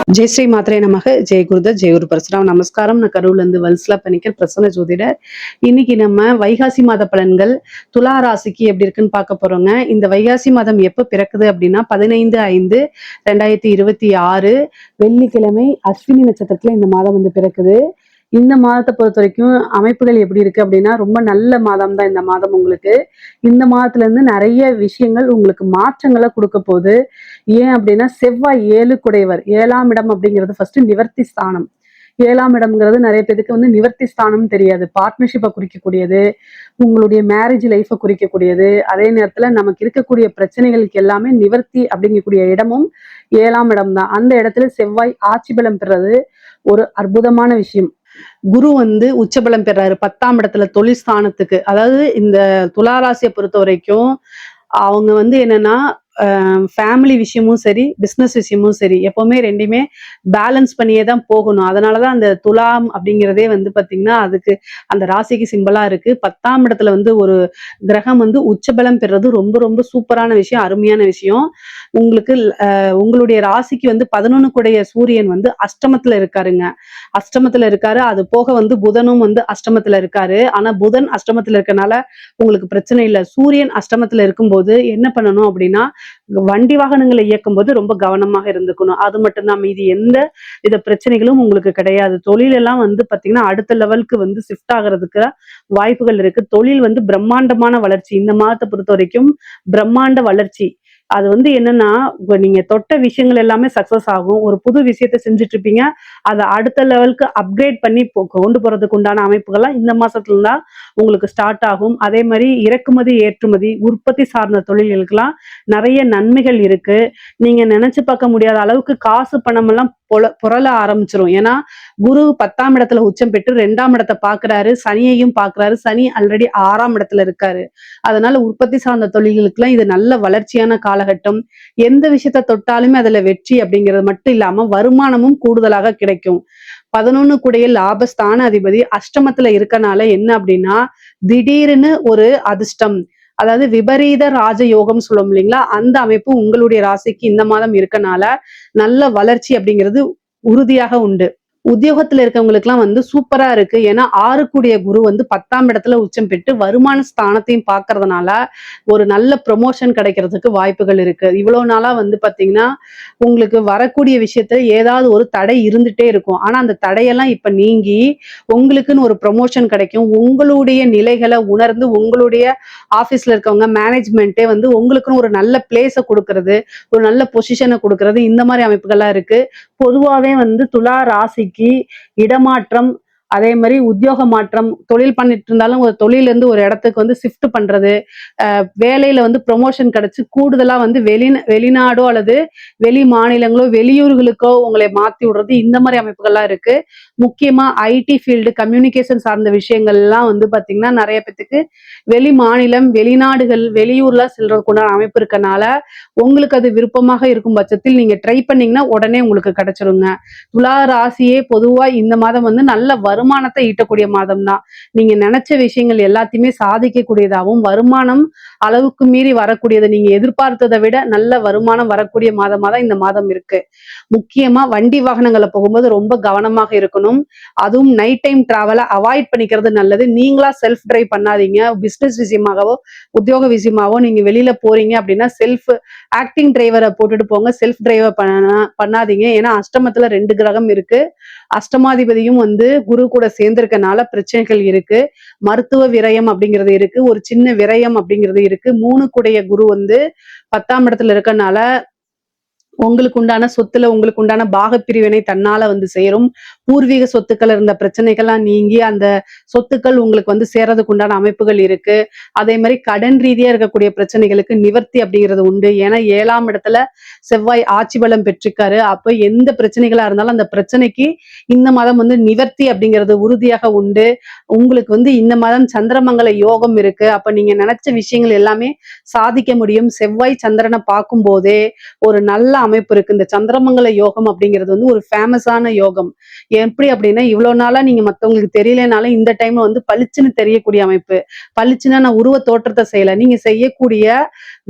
ஜெய் ஸ்ரீ மாத்திரை நமக ஜெய் குருதர் ஜெய் குரு பரசுராம் நமஸ்காரம். நான் கரூர்ல இருந்து வல்சலா பணிக்கர் பிரசன்ன ஜோதிடர். இன்னைக்கு நம்ம வைகாசி மாத பலன்கள் துலா ராசிக்கு எப்படி இருக்குன்னு பார்க்க போறோங்க. இந்த வைகாசி மாதம் எப்ப பிறக்குது அப்படின்னா 15/5/2026 வெள்ளிக்கிழமை அஸ்வினி நட்சத்திரத்துல இந்த மாதம் வந்து பிறக்குது. இந்த மாதத்தை பொறுத்த வரைக்கும் அமைப்புகள் எப்படி இருக்கு அப்படின்னா ரொம்ப நல்ல மாதம் தான் இந்த மாதம். உங்களுக்கு இந்த மாதத்துல இருந்து நிறைய விஷயங்கள் உங்களுக்கு மாற்றங்களை கொடுக்க போகுது. ஏன் அப்படின்னா செவ்வாய் 7 குடையவர். 7ஆம் இடம் அப்படிங்கிறது ஃபர்ஸ்ட் நிவர்த்தி ஸ்தானம். 7ஆம் இடம்ங்கிறது நிறைய பேருக்கு வந்து நிவர்த்தி ஸ்தானம் தெரியாது. பார்ட்னர்ஷிப்பை குறிக்கக்கூடியது, உங்களுடைய மேரேஜ் லைஃபை குறிக்கக்கூடியது. அதே நேரத்துல நமக்கு இருக்கக்கூடிய பிரச்சனைகளுக்கு எல்லாமே நிவர்த்தி அப்படிங்கக்கூடிய இடமும் 7ஆம் இடம் தான். அந்த இடத்துல செவ்வாய் ஆட்சி பலம் பெறது ஒரு அற்புதமான விஷயம். குரு வந்து உச்சபலம் பெறாரு 10ஆம் இடத்துல தொழில் ஸ்தானத்துக்கு. அதாவது இந்த துளாராசியை பொறுத்த வரைக்கும் அவங்க வந்து என்னன்னா ஃபேமிலி விஷயமும் சரி, பிஸ்னஸ் விஷயமும் சரி, எப்பவுமே ரெண்டுமே பேலன்ஸ் பண்ணியே தான் போகணும். அதனாலதான் அந்த துலாம் அப்படிங்கிறதே வந்து பாத்தீங்கன்னா அதுக்கு அந்த ராசிக்கு சிம்பிளா இருக்கு. 10ஆம் இடத்துல வந்து ஒரு கிரகம் வந்து உச்சபலம் பெறது ரொம்ப ரொம்ப சூப்பரான விஷயம், அருமையான விஷயம். உங்களுக்கு உங்களுடைய ராசிக்கு வந்து 11 கூடைய சூரியன் வந்து அஷ்டமத்துல இருக்காருங்க. அஷ்டமத்துல இருக்காரு. அது போக வந்து புதனும் வந்து அஷ்டமத்துல இருக்காரு. ஆனா புதன் அஷ்டமத்துல இருக்கனால உங்களுக்கு பிரச்சனை இல்லை. சூரியன் அஷ்டமத்துல இருக்கும்போது என்ன பண்ணணும் அப்படின்னா வண்டி வாகனங்களை இயக்கும் போது ரொம்ப கவனமாக இருந்துக்கணும். அது மட்டும்தான், மீதி எந்த வித பிரச்சனைகளும் உங்களுக்கு கிடையாது. தொழில் எல்லாம் வந்து பாத்தீங்கன்னா அடுத்த லெவலுக்கு வந்து ஷிஃப்ட் ஆகிறதுக்கு வாய்ப்புகள் இருக்கு. தொழில் வந்து பிரம்மாண்டமான வளர்ச்சி இந்த மாதத்தை பொறுத்த வரைக்கும், பிரம்மாண்ட வளர்ச்சி. அது வந்து என்னன்னா நீங்க தொட்ட விஷயங்கள் எல்லாமே சக்சஸ் ஆகும். ஒரு புது விஷயத்த செஞ்சுட்டு இருப்பீங்க, அதை அடுத்த லெவலுக்கு அப்கிரேட் பண்ணி கொண்டு போறதுக்கு உண்டான அமைப்புகள்லாம் இந்த மாசத்துல தான் உங்களுக்கு ஸ்டார்ட் ஆகும். அதே மாதிரி இறக்குமதி ஏற்றுமதி உற்பத்தி சார்ந்த தொழில்களுக்கெல்லாம் நிறைய நன்மைகள் இருக்கு. நீங்க நினைச்சு பார்க்க முடியாத அளவுக்கு காசு பணம் எல்லாம் புரள ஆரம்பிச்சிரும். ஏன்னா குரு 10ஆம் இடத்துல உச்சம் பெற்று 2ஆம் இடத்தை பாக்குறாரு, சனியையும் பாக்குறாரு. சனி ஆல்ரெடி 6ஆம் இடத்துல இருக்காரு. அதனால உற்பத்தி சார்ந்த தொழில்களுக்கு எல்லாம் இது நல்ல வளர்ச்சியான காலகட்டம். எந்த விஷயத்த தொட்டாலுமே அதுல வெற்றி அப்படிங்கிறது மட்டும் இல்லாம வருமானமும் கூடுதலாக கிடைக்கும். 11 கூடைய லாபஸ்தான அதிபதி அஷ்டமத்துல இருக்கனால என்ன அப்படின்னா திடீர்னு ஒரு அதிர்ஷ்டம், அதாவது விபரீத ராஜயோகம் சொல்லும் இல்லைங்களா, அந்த அமைப்பு உங்களுடைய ராசிக்கு இந்த மாதம் இருக்கனால நல்ல வளர்ச்சி அப்படிங்கிறது உறுதியாக உண்டு. உத்தியோகத்துல இருக்கவங்களுக்கு எல்லாம் வந்து சூப்பரா இருக்கு. ஏன்னா 6 கூடிய குரு வந்து 10ஆம் இடத்துல உச்சம் பெற்று வருமான ஸ்தானத்தையும் பாக்குறதுனால ஒரு நல்ல ப்ரொமோஷன் கிடைக்கிறதுக்கு வாய்ப்புகள் இருக்கு. இவ்வளவு நாளா வந்து பாத்தீங்கன்னா உங்களுக்கு வரக்கூடிய விஷயத்துல ஏதாவது ஒரு தடை இருந்துட்டே இருக்கும். ஆனா அந்த தடையெல்லாம் இப்ப நீங்கி உங்களுக்குன்னு ஒரு ப்ரொமோஷன் கிடைக்கும். உங்களுடைய நிலைகளை உணர்ந்து உங்களுடைய ஆபீஸ்ல இருக்கவங்க மேனேஜ்மெண்ட்டே வந்து உங்களுக்குன்னு ஒரு நல்ல பிளேஸை கொடுக்கறது, ஒரு நல்ல பொசிஷனை கொடுக்கறது, இந்த மாதிரி அமைப்புகள்லாம் இருக்கு. பொதுவாவே வந்து துலா ராசிக்கு இடமாற்றம், அதே மாதிரி உத்தியோக மாற்றம், தொழில் பண்ணிட்டு இருந்தாலும் ஒரு தொழில இருந்து ஒரு இடத்துக்கு வந்து ஷிஃப்ட் பண்றது, வேலையில வந்து ப்ரொமோஷன் கிடைச்சு கூடுதலா வந்து வெளிநாடோ அல்லது வெளி மாநிலங்களோ வெளியூர்களுக்கோ உங்களை மாத்தி விடுறது, இந்த மாதிரி அமைப்புகள்லாம் இருக்கு. முக்கியமா ஐடி ஃபீல்டு கம்யூனிகேஷன் சார்ந்த விஷயங்கள் எல்லாம் வந்து பாத்தீங்கன்னா நிறைய பேத்துக்கு வெளி மாநிலம் வெளிநாடுகள் வெளியூர்ல செல்றதுக்குண்டான அமைப்பு இருக்கனால உங்களுக்கு அது விருப்பமாக இருக்கும் பட்சத்தில் நீங்க ட்ரை பண்ணீங்கன்னா உடனே உங்களுக்கு கிடைச்சிருங்க. துலா ராசியே பொதுவா இந்த மாதம் வந்து நல்ல வருமானத்தை ஈட்டக்கூடிய மாதம் தான். நீங்க நினைச்ச விஷயங்கள் எல்லாத்தையுமே சாதிக்கக்கூடியதாகவும் வருமானம் அளவுக்கு மீறி வரக்கூடியது, நீங்க எதிர்பார்த்ததை விட நல்ல வருமானம் வரக்கூடிய மாதமா தான் இந்த மாதம் இருக்கு. முக்கியமா வண்டி வாகனங்களை போகும்போது ரொம்ப கவனமாக இருக்கணும். அதுவும் நைட் டைம் டிராவலை அவாய்ட் பண்ணிக்கிறது நல்லது. நீங்களா செல்ஃப் டிரைவ் பண்ணாதீங்க. பிசினஸ் விஷயமாகவோ உத்தியோக விஷயமாவோ நீங்க வெளியில போறீங்க அப்படின்னா செல்ஃப் ஆக்டிங் டிரைவரை போட்டுட்டு போங்க. செல்ஃப் டிரைவர் பண்ணாதீங்க. ஏன்னா அஷ்டமத்துல 2 கிரகம் இருக்கு. அஷ்டமாதிபதியும் வந்து குரு கூட சேர்ந்திருக்கனால பிரச்சனைகள் இருக்கு. மருத்துவ விரயம் அப்படிங்கிறது இருக்கு. ஒரு சின்ன விரயம் அப்படிங்கிறது இருக்கு. 3 கூடைய குரு வந்து 10ஆம் இடத்துல இருக்கனால உங்களுக்கு உண்டான சொத்துல உங்களுக்கு உண்டான பாகப்பிரிவினை தன்னால வந்து சேரும். பூர்வீக சொத்துக்கள் இருந்த பிரச்சனைகள்லாம் நீங்கி அந்த சொத்துக்கள் உங்களுக்கு வந்து சேர்றதுக்கு உண்டான அமைப்புகள் இருக்கு. அதே மாதிரி கடன் ரீதியா இருக்கக்கூடிய பிரச்சனைகளுக்கு நிவர்த்தி அப்படிங்கிறது உண்டு. ஏன்னா 7ஆம் இடத்துல செவ்வாய் ஆட்சி பலம் பெற்றிருக்காரு. அப்ப எந்த பிரச்சனைகளா இருந்தாலும் அந்த பிரச்சனைக்கு இந்த மாதம் வந்து நிவர்த்தி அப்படிங்கிறது உறுதியாக உண்டு. உங்களுக்கு வந்து இந்த மாதம் சந்திரமங்கல யோகம் இருக்கு. அப்ப நீங்க நினைச்ச விஷயங்கள் எல்லாமே சாதிக்க முடியும். செவ்வாய் சந்திரனை பார்க்கும் போதே ஒரு நல்ல அமைப்பு இருக்கு. இந்த சந்திரமங்கல யோகம் அப்படிங்கிறது வந்து ஒரு ஃபேமஸான யோகம். எப்படி அப்படின்னா இவ்வளவு நாளா நீங்க மத்தவங்களுக்கு தெரியலனாலும் இந்த டைம்ல வந்து பளிச்சுன்னு தெரியக்கூடிய அமைப்பு. பளிச்சுன்னா நான் உருவ தோற்றத்தை செய்யல, நீங்க செய்யக்கூடிய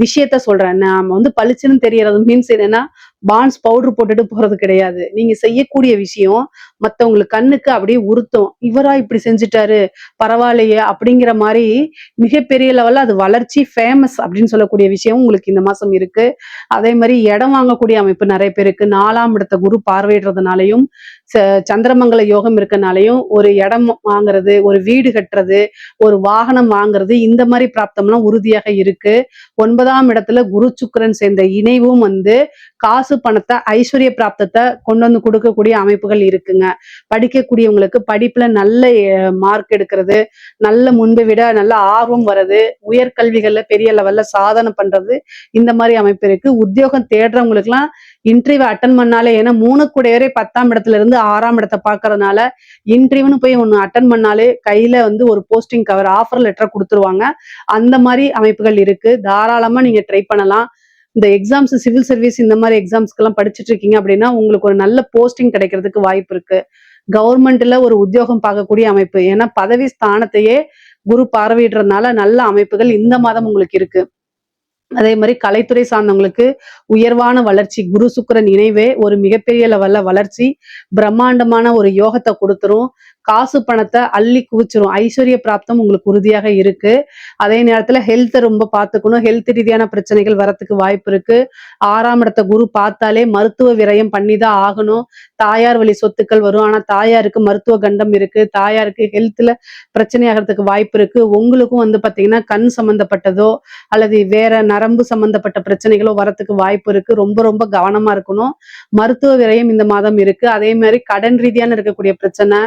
விஷயத்த சொல்றேன். நாம வந்து பளிச்சுன்னு தெரியறது மீன்ஸ் என்னன்னா பான்ஸ் பவுடர் போட்டுட்டு போறது கிடையாது. நீங்க செய்யக்கூடிய விஷயம் மத்தவங்களுக்கு கண்ணுக்கு அப்படியே உறுத்தும். இவரா இப்படி செஞ்சுட்டாரு, பரவாயில்லையே அப்படிங்கிற மாதிரி மிகப்பெரிய லெவல்ல அது வளர்ச்சி ஃபேமஸ் அப்படின்னு சொல்லக்கூடிய விஷயம் உங்களுக்கு இந்த மாசம் இருக்கு. அதே மாதிரி இடம் வாங்கக்கூடிய அமைப்பு நிறைய பேருக்கு 4ஆம் இடத்த குரு பார்வையிடுறதுனாலையும் சந்திரமங்கல யோகம் இருக்கனாலையும் ஒரு இடம் வாங்குறது, ஒரு வீடு கட்டுறது, ஒரு வாகனம் வாங்குறது, இந்த மாதிரி பிராப்தம்லாம் உறுதியாக இருக்கு. 9ஆம் இடத்துல குரு சுக்கிரன் சேர்ந்த இணைவும் வந்து காசு பணத்தை ஐஸ்வர்ய பிராப்தத்தை கொண்டு வந்து கொடுக்கக்கூடிய அமைப்புகள் இருக்குங்க. படிக்கக்கூடியவங்களுக்கு படிப்புல நல்ல மார்க் எடுக்கிறது, நல்ல முன்பை விட நல்ல ஆர்வம் வர்றது, உயர்கல்விகள்ல பெரிய லெவல்ல சாதனை பண்றது, இந்த மாதிரி அமைப்பு இருக்கு. உத்தியோகம் தேடுறவங்களுக்கு எல்லாம் இன்டர்வியூ அட்டன் பண்ணாலே, ஏன்னா 3 கூடையவரே 10ஆம் இடத்துல இருந்து 6ஆம் இடத்தை பாக்குறதுனால இன்டர்வியூன்னு போய் ஒண்ணு அட்டன் பண்ணாலே கையில வந்து ஒரு போஸ்டிங் கவர் ஆஃபர் லெட்டர் கொடுத்துருவாங்க. அந்த மாதிரி அமைப்புகள் இருக்கு. தாராளமா நீங்க ட்ரை பண்ணலாம். இந்த எக்ஸாம்ஸ் சிவில் சர்வீஸ் இந்த மாதிரி எக்ஸாம்ஸ்க்கு எல்லாம் படிச்சுட்டு இருக்கீங்க அப்படின்னா உங்களுக்கு ஒரு நல்ல போஸ்டிங் கிடைக்கிறதுக்கு வாய்ப்பு இருக்கு. கவர்மெண்ட்ல ஒரு உத்தியோகம் பார்க்கக்கூடிய அமைப்பு, ஏன்னா பதவி ஸ்தானத்தையே குரு பார்வையிடுறதுனால நல்ல அமைப்புகள் இந்த மாதம் உங்களுக்கு இருக்கு. அதே மாதிரி கலைத்துறை சார்ந்தவங்களுக்கு உயர்வான வளர்ச்சி, குரு சுக்கிரன் இணைவே ஒரு மிகப்பெரிய லெவல்ல வளர்ச்சி, பிரம்மாண்டமான ஒரு யோகத்தை கொடுத்துரும். காசு பணத்தை அள்ளி குவிச்சிரும். ஐஸ்வர்ய பிராப்தம் உங்களுக்கு உறுதியாக இருக்கு. அதே நேரத்துல ஹெல்த்தை ரொம்ப பார்த்துக்கணும். ஹெல்த் ரீதியான பிரச்சனைகள் வரத்துக்கு வாய்ப்பு இருக்கு. 6ஆம் இடத்த குரு பார்த்தாலே மருத்துவ விரயம் பண்ணிதான் ஆகணும். தாயார் வழி சொத்துக்கள் வரும். ஆனா தாயாருக்கு மருத்துவ கண்டம் இருக்கு. தாயாருக்கு ஹெல்த்ல பிரச்சனை ஆகிறதுக்கு வாய்ப்பு இருக்கு. உங்களுக்கும் வந்து பாத்தீங்கன்னா கண் சம்பந்தப்பட்டதோ அல்லது வேற நரம்பு சம்பந்தப்பட்ட பிரச்சனைகளோ வரத்துக்கு வாய்ப்பு இருக்கு. ரொம்ப ரொம்ப கவனமா இருக்கணும். மருத்துவ விரயம் இந்த மாதம் இருக்கு. அதே மாதிரி கடன் ரீதியான இருக்கக்கூடிய பிரச்சனை,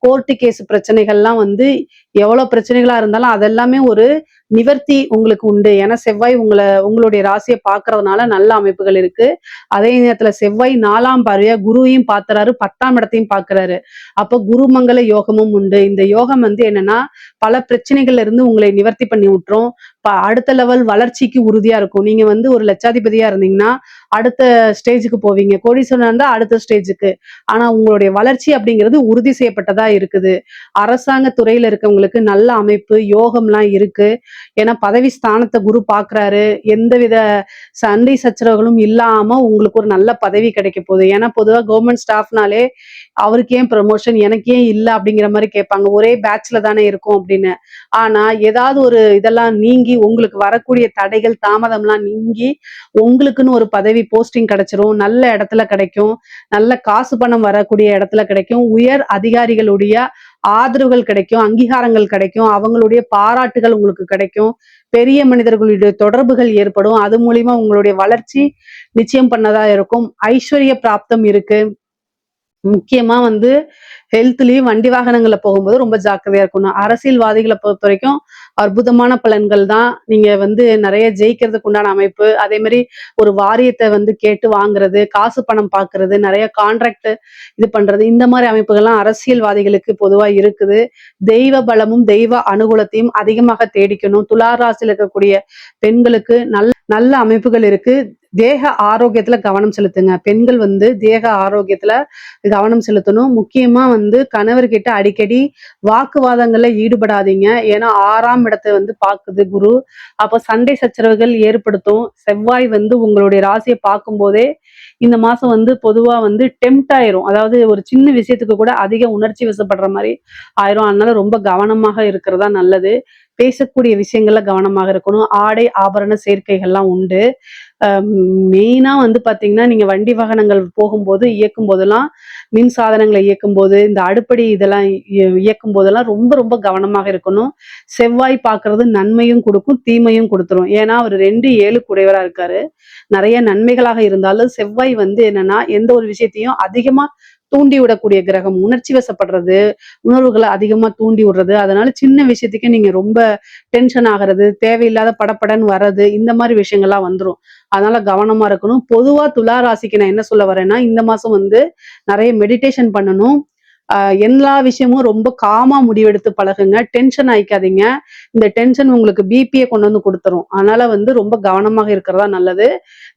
கோர்ட்டு கேஸ் பிரச்சனைகள்லாம் வந்து எவ்வளவு பிரச்சனைகளா இருந்தாலும் அதெல்லாமே ஒரு நிவர்த்தி உங்களுக்கு உண்டு. ஏன்னா செவ்வாய் உங்களுடைய ராசியை பார்க்கறதுனால நல்ல அமைப்புகள் இருக்கு. அதே நேரத்துல செவ்வாய் 4ஆம் பார்வையா குருவையும் பார்த்துறாரு, 10ஆம் இடத்தையும் பார்க்கிறாரு. அப்ப குருமங்கல யோகமும் உண்டு. இந்த யோகம் வந்து என்னன்னா பல பிரச்சனைகள்ல இருந்து உங்களை நிவர்த்தி பண்ணி விட்டுரும். அடுத்த லெவல் வளர்ச்சிக்கு உறுதியா இருக்கும். நீங்க வந்து ஒரு லட்சாதிபதியா இருந்தீங்கன்னா அடுத்த ஸ்டேஜுக்கு போவீங்க. கோடீஸ்வரனா இருந்தா அடுத்த ஸ்டேஜுக்கு. ஆனா உங்களுடைய வளர்ச்சி அப்படிங்கிறது உறுதி செய்யப்பட்டதா இருக்குது. அரசாங்க துறையில இருக்கவங்களுக்கு நல்ல அமைப்பு யோகம்லாம் இருக்கு. ஏன்னா பதவி ஸ்தானத்தை குரு பாக்குறாரு. எந்தவித சண்டை சச்சரவுகளும் இல்லாம உங்களுக்கு ஒரு நல்ல பதவி கிடைக்க போகுது. ஏன்னா பொதுவா கவர்மெண்ட் ஸ்டாஃப்னாலே அவருக்கு ஏன் ப்ரமோஷன் எனக்கு ஏன் இல்லை அப்படிங்கிற மாதிரி கேட்பாங்க. ஒரே பேட்ச்ல தானே இருக்கும் அப்படின்னு. ஆனா ஏதாவது ஒரு இதெல்லாம் நீங்கி உங்களுக்கு வரக்கூடிய தடைகள் தாமதம்லாம் நீங்கி உங்களுக்குன்னு ஒரு பதவி போஸ்டிங் கிடைச்சிரும். நல்ல இடத்துல கிடைக்கும். நல்ல காசு பணம் வரக்கூடிய இடத்துல கிடைக்கும். உயர் அதிகாரிகளுடைய ஆதரவுகள் கிடைக்கும். அங்கீகாரங்கள் கிடைக்கும். அவங்களுடைய பாராட்டுகள் உங்களுக்கு கிடைக்கும். பெரிய மனிதர்களுடைய தொடர்புகள் ஏற்படும். அது மூலியமா உங்களுடைய வளர்ச்சி நிச்சயம் பண்ணதா இருக்கும். ஐஸ்வர்ய பிராப்தம் இருக்கு. முக்கியமா வந்து ஹெல்த்லயும் வண்டி வாகனங்கள்ல போகும்போது ரொம்ப ஜாக்கிரதையா இருக்கணும். அரசியல்வாதிகளை பொறுத்த வரைக்கும் அற்புதமான பலன்கள் தான். நீங்க வந்து நிறைய ஜெயிக்கிறதுக்கு உண்டான அமைப்பு. அதே மாதிரி ஒரு வாரியத்தை வந்து கேட்டு வாங்குறது, காசு பணம் பாக்குறது, நிறைய கான்ட்ராக்ட் இது பண்றது, இந்த மாதிரி அமைப்புகள்லாம் அரசியல்வாதிகளுக்கு பொதுவா இருக்குது. தெய்வ பலமும் தெய்வ அனுகூலத்தையும் அதிகமாக தேடிக்கணும். துலா ராசியில் இருக்கக்கூடிய பெண்களுக்கு நல்ல நல்ல அமைப்புகள் இருக்கு. தேக ஆரோக்கியத்துல கவனம் செலுத்துங்க. பெண்கள் வந்து தேக ஆரோக்கியத்துல கவனம் செலுத்தணும். முக்கியமா வந்து கணவர்கிட்ட அடிக்கடி வாக்குவாதங்கள்ல ஈடுபடாதீங்க. ஏன்னா 6ஆம் இடத்தை வந்து பாக்குது குரு. அப்ப சண்டை சச்சரவுகள் ஏற்படுத்தும். செவ்வாய் வந்து உங்களுடைய ராசியை பார்க்கும் போதே இந்த மாசம் வந்து பொதுவா வந்து டெம்ட் ஆயிரும். அதாவது ஒரு சின்ன விஷயத்துக்கு கூட அதிக உணர்ச்சி வசப்படுற மாதிரி ஆயிரும். அதனால ரொம்ப கவனமாக இருக்கிறதா நல்லது. பேசக்கூடிய விஷயங்கள்ல கவனமாக இருக்கணும். ஆடை ஆபரண சேர்க்கைகள்லாம் உண்டு. மெயினா வந்து பாத்தீங்கன்னா நீங்க வண்டி வாகனங்கள் போகும்போது இயக்கும் போதெல்லாம் மின் சாதனங்களை இயக்கும் போது இந்த அடுப்படி இதெல்லாம் இயக்கும் போதெல்லாம் ரொம்ப ரொம்ப கவனமாக இருக்கணும். செவ்வாய் பார்க்கறது நன்மையும் கொடுக்கும் தீமையும் கொடுத்துரும். ஏன்னா அவர் 2-7 குடையவரா இருக்காரு. நிறைய நன்மைகளாக இருந்தாலும் செவ்வாய் வந்து என்னன்னா எந்த ஒரு விஷயத்தையும் அதிகமா தூண்டி விடக்கூடிய கிரகம். உணர்ச்சி வசப்படுறது, உணர்வுகளை அதிகமா தூண்டி விடுறது. அதனால சின்ன விஷயத்துக்கே நீங்க ரொம்ப டென்ஷன் ஆகிறது, தேவையில்லாத படப்படன்னு வர்றது, இந்த மாதிரி விஷயங்கள்லாம் வந்துரும். அதனால கவனமா இருக்கணும். பொதுவா துலா ராசிக்கு நான் என்ன சொல்ல வரேன்னா இந்த மாசம் வந்து நிறைய மெடிடேஷன் பண்ணணும். எல்லா விஷயமும் ரொம்ப காமா முடிவெடுத்து பழகுங்க. டென்ஷன் ஆயிக்காதீங்க. இந்த டென்ஷன் உங்களுக்கு பிபியை கொண்டு வந்து கொடுத்துரும். அதனால வந்து ரொம்ப கவனமாக இருக்கிறதா நல்லது.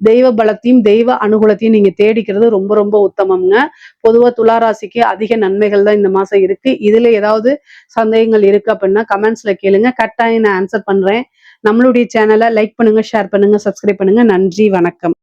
தெய்வ பலத்தையும் தெய்வ அனுகூலத்தையும் நீங்க தேடிக்கிறது ரொம்ப ரொம்ப உத்தமம்ங்க. பொதுவா துளாராசிக்கு அதிக நன்மைகள் தான் இந்த மாசம் இருக்கு. இதுல ஏதாவது சந்தேகங்கள் இருக்கு அப்படின்னா கமெண்ட்ஸ்ல கேளுங்க. கட்டாயம் நான் ஆன்சர் பண்றேன். நம்மளுடைய சேனலை லைக் பண்ணுங்க, ஷேர் பண்ணுங்க, சப்ஸ்கிரைப் பண்ணுங்க. நன்றி, வணக்கம்.